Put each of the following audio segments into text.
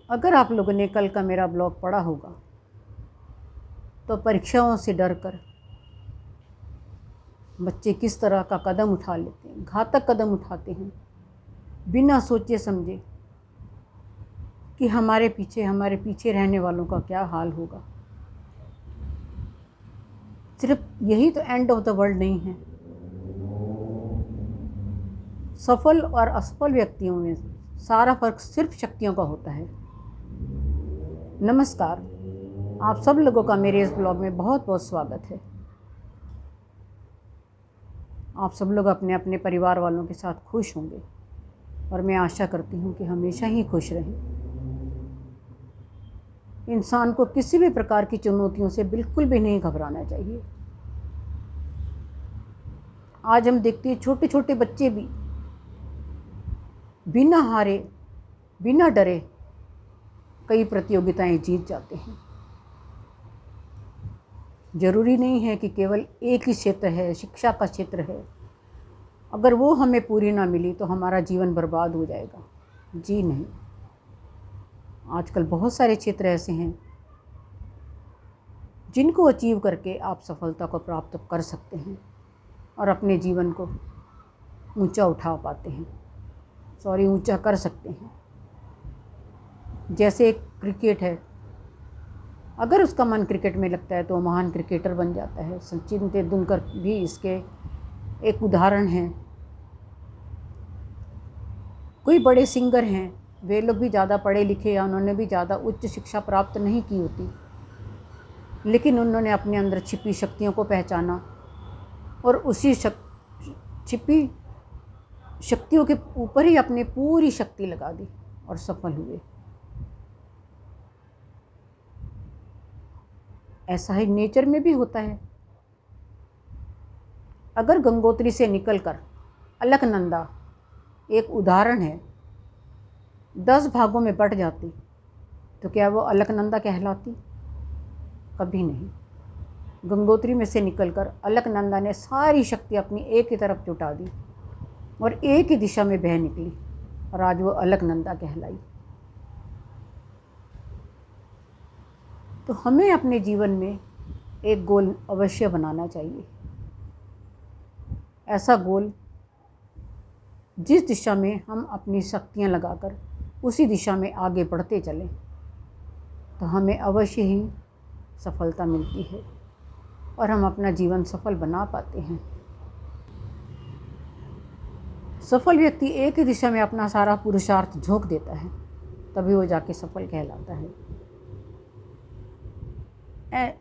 अगर आप लोगों ने कल का मेरा ब्लॉग पढ़ा होगा तो परीक्षाओं से डर कर बच्चे किस तरह का कदम उठा लेते हैं, घातक कदम उठाते हैं बिना सोचे समझे कि हमारे पीछे रहने वालों का क्या हाल होगा। सिर्फ यही तो एंड ऑफ द वर्ल्ड नहीं है। सफल और असफल व्यक्तियों में सारा फर्क सिर्फ शक्तियों का होता है। नमस्कार, आप सब लोगों का मेरे इस ब्लॉग में बहुत बहुत स्वागत है। आप सब लोग अपने अपने परिवार वालों के साथ खुश होंगे और मैं आशा करती हूँ कि हमेशा ही खुश रहें। इंसान को किसी भी प्रकार की चुनौतियों से बिल्कुल भी नहीं घबराना चाहिए। आज हम देखते हैं छोटे छोटे बच्चे भी बिना हारे बिना डरे कई प्रतियोगिताएं जीत जाते हैं। ज़रूरी नहीं है कि केवल एक ही क्षेत्र है, शिक्षा का क्षेत्र है। अगर वो हमें पूरी ना मिली तो हमारा जीवन बर्बाद हो जाएगा। जी नहीं, आजकल बहुत सारे क्षेत्र ऐसे हैं जिनको अचीव करके आप सफलता को प्राप्त कर सकते हैं और अपने जीवन को ऊंचा उठा पाते हैं, ऊंचा कर सकते हैं। जैसे एक क्रिकेट है, अगर उसका मन क्रिकेट में लगता है तो वो महान क्रिकेटर बन जाता है। सचिन तेंदुलकर भी इसके एक उदाहरण हैं। कोई बड़े सिंगर हैं, वे लोग भी ज़्यादा पढ़े लिखे या उन्होंने भी ज़्यादा उच्च शिक्षा प्राप्त नहीं की होती, लेकिन उन्होंने अपने अंदर छिपी शक्तियों को पहचाना और उसी छिपी शक्तियों के ऊपर ही अपनी पूरी शक्ति लगा दी और सफल हुए। ऐसा ही नेचर में भी होता है। अगर गंगोत्री से निकलकर अलकनंदा, एक उदाहरण है, 10 भागों में बट जाती तो क्या वो अलकनंदा कहलाती? कभी नहीं। गंगोत्री में से निकलकर अलकनंदा ने सारी शक्ति अपनी एक ही तरफ जुटा दी और एक ही दिशा में बह निकली और आज वो अलकनंदा कहलाई। तो हमें अपने जीवन में एक गोल अवश्य बनाना चाहिए। ऐसा गोल जिस दिशा में हम अपनी शक्तियाँ लगाकर उसी दिशा में आगे बढ़ते चलें तो हमें अवश्य ही सफलता मिलती है और हम अपना जीवन सफल बना पाते हैं। सफल व्यक्ति एक ही दिशा में अपना सारा पुरुषार्थ झोंक देता है, तभी वो जाके सफल कहलाता है।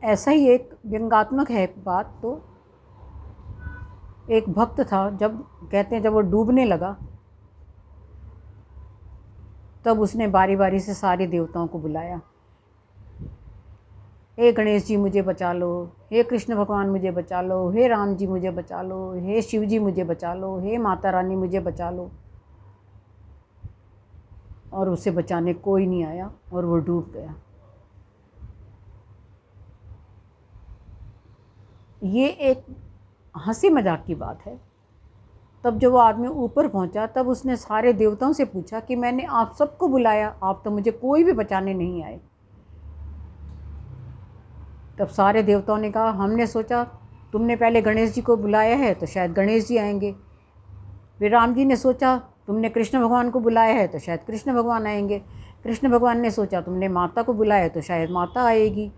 ऐसा ही एक व्यंग्यात्मक है एक बात। तो एक भक्त था, जब कहते हैं जब वो डूबने लगा तब उसने बारी बारी से सारे देवताओं को बुलाया। हे गणेश जी मुझे बचा लो, हे कृष्ण भगवान मुझे बचा लो, हे राम जी मुझे बचा लो, हे शिव जी मुझे बचा लो, हे माता रानी मुझे बचा लो। और उसे बचाने कोई नहीं आया और वो डूब गया। ये एक हंसी मजाक की बात है। तब जब वो आदमी ऊपर पहुंचा तब उसने सारे देवताओं से पूछा कि मैंने आप सबको बुलाया, आप तो मुझे कोई भी बचाने नहीं आए। तब सारे देवताओं ने कहा, हमने सोचा तुमने पहले गणेश जी को बुलाया है तो शायद गणेश जी आएंगे। फिर राम जी ने सोचा तुमने कृष्ण भगवान को बुलाया है तो शायद कृष्ण भगवान आएंगे। कृष्ण भगवान ने सोचा तुमने माता को बुलाया तो शायद माता आएगी।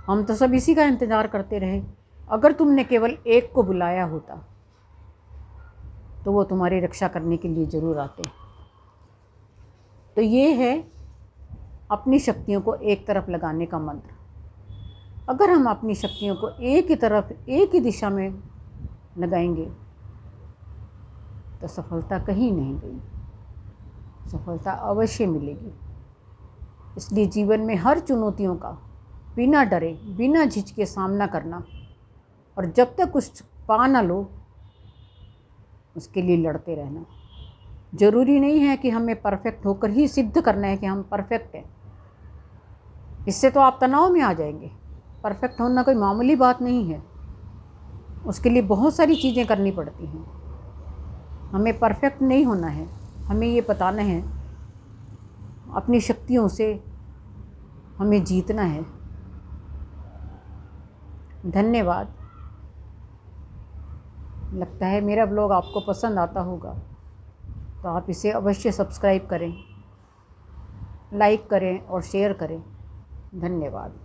हम तो सब इसी का इंतज़ार करते रहे। अगर तुमने केवल एक को बुलाया होता तो वो तुम्हारी रक्षा करने के लिए ज़रूर आते। तो ये है अपनी शक्तियों को एक तरफ लगाने का मंत्र। अगर हम अपनी शक्तियों को एक ही तरफ, एक ही दिशा में लगाएंगे तो सफलता कहीं नहीं गई, सफलता अवश्य मिलेगी। इसलिए जीवन में हर चुनौतियों का बिना डरे, बिना झिझके सामना करना और जब तक कुछ पा ना लो उसके लिए लड़ते रहना। ज़रूरी नहीं है कि हमें परफेक्ट होकर ही सिद्ध करना है कि हम परफेक्ट हैं। इससे तो आप तनाव में आ जाएंगे। परफेक्ट होना कोई मामूली बात नहीं है, उसके लिए बहुत सारी चीज़ें करनी पड़ती हैं। हमें परफेक्ट नहीं होना है, हमें ये बताना है अपनी शक्तियों से हमें जीतना है। धन्यवाद। लगता है मेरा ब्लॉग आपको पसंद आता होगा, तो आप इसे अवश्य सब्सक्राइब करें, लाइक करें और शेयर करें। धन्यवाद।